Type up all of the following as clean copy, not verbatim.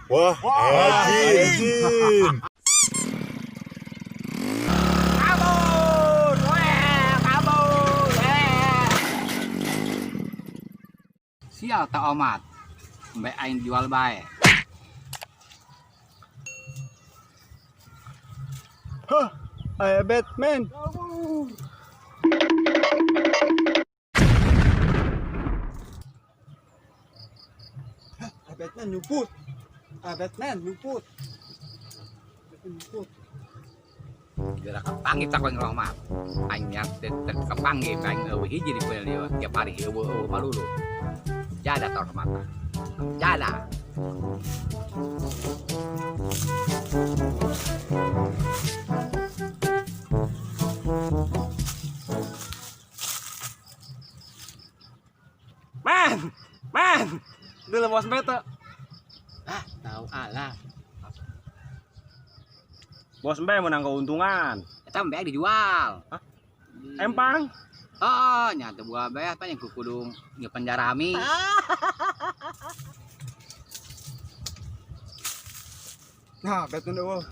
Wah, Ejin. Kabur, weh, kabur, sial tak omat, mbak aing jual bae. Hah, ayah Batman. Batman luput. Batman luput. Batman luput. Gerak kepanggih tak lagi mah. Aing yang terkepanggih aing hiji di kuil dia tiap hari eueuh malulu. Jada tor mata. Jada. Man. Dulu bos beta. Tahu alah. Bos Mbe menang keuntungan. Eta mbak dijual. Hah? Empang. Oh, nyata buah bae apa yang kukudung nge penjarami. Nah, Batman dulu.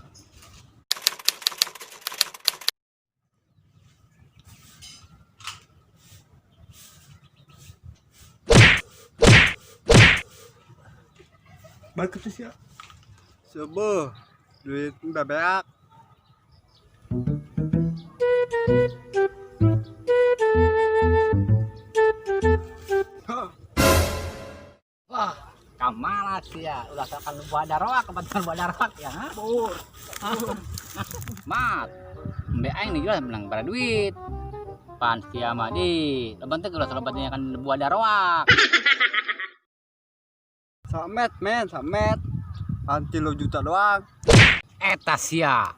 Balik ke sih ya. Sebe, duit bebek. Wah, kamalas ya. Udah akan buah daroak, kebetulan buah daroak ya. Bur. Mat. Mbak aing nih jual menang pada duit. Pan sia mah di. Leban teh udah selebatnya kan buah daroak. Samet. Anti lo juta doang. Eta sia.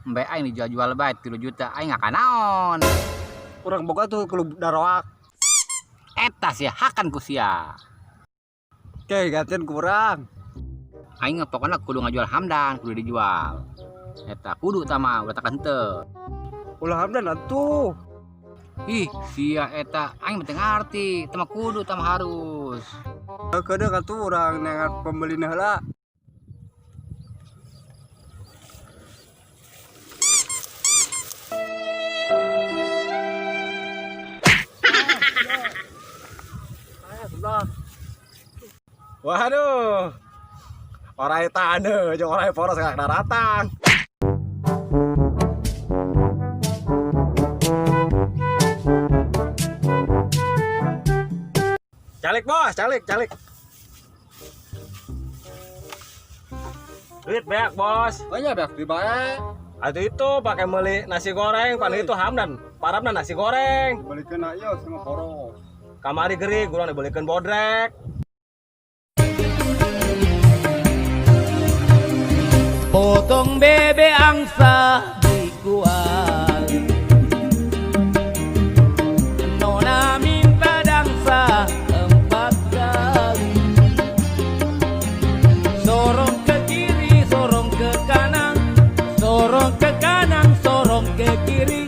Mbak aing dijual bae 3 juta. Aing akan naon. Kurang boga tuh kalau daroak. Eta sia hakan ku sia. Oke, gantian kurang. Aing pokoknya kudu ngajual Hamdan, kudu dijual. Eta kudu tama udah tekan teu. Ulah Hamdan atuh. Ih, sia eta aing teu ngarti, tama kudu tama harus. Kadang atuh urang nengat pembeli heula. Waduh, orang tane, jeung orang poros kagak daratan. Calik bos, calik. Duit banyak bos. Banyak dah dibayar. Atau itu pakai beli nasi goreng, pan itu Hamdan. Parabna nasi goreng. Balikan ayo sama poros. Kamari geri, gurang dibelikan bodrek. Potong bebek angsa dikual, nona minta dangsa 4 kali. Sorong ke kiri, sorong ke kanan, sorong ke kanan, sorong ke kiri.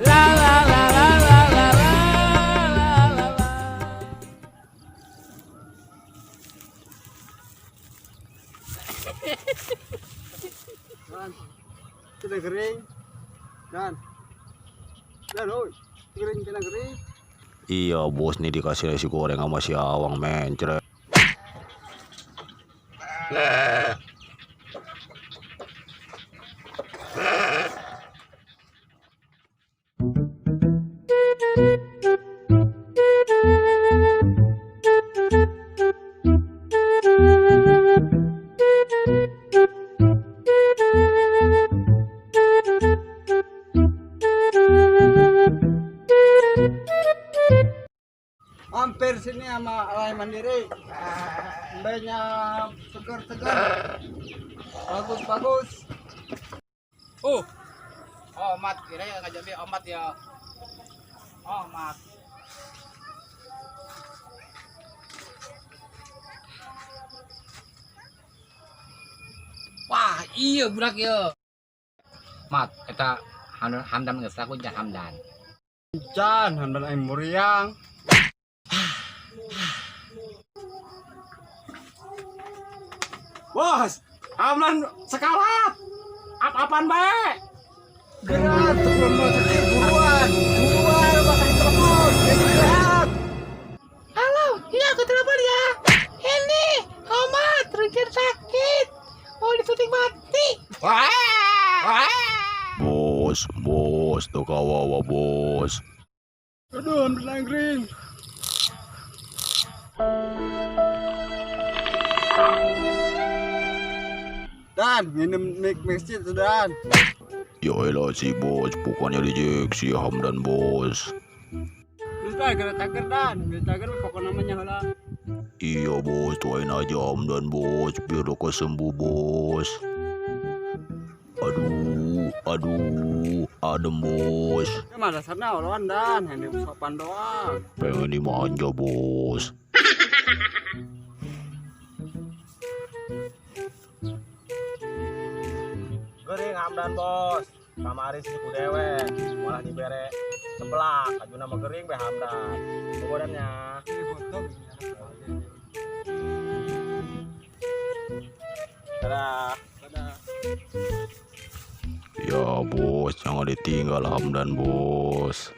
La la la la la la la la la. Sudah kering. Dan oi, kering kena kering. Iya bos nih dikasih nasi goreng sama si Awang mencret. Hampir sini sama Alay Mandiri. Mbaknya segar-segar. Bagus. Omat kira ya ngajak dia omat ya. Omat. Wah, iya budak ya. Mat, eta Hamdan geus aku nya Hamdan. Jan, Hamdan aing muriang. Bos, Hamdan sekalat. Apa-apaan baik? Gerak, sebelum mau sakit buruan rumah sakit telepon. Gerak. Halo, iya aku telepon ya. Ini, Omat, Richard sakit. Mau disuntik mati. Bos, tuh kawawa bos. Aduh, berlangkring. Dan minum mixit Dan. Ya elah si bos, bukannya dijeksi Hamdan bos. Terus kan kena taker Dan, kena taker pokok namanya lah. Iya bos, tuain aja Hamdan bos, biar lo kesembuh bos. Aduh, adem bos. Mana sana orang Dan, yang sopan doang. Pengen dimanja bos. Gering Hamdan bos. Kamari si Kudewe, malah dibere sebelah. Aju nama gering be Hamdan. Kemudiannya. Dadah. Ya bos, jangan ditinggal Hamdan bos.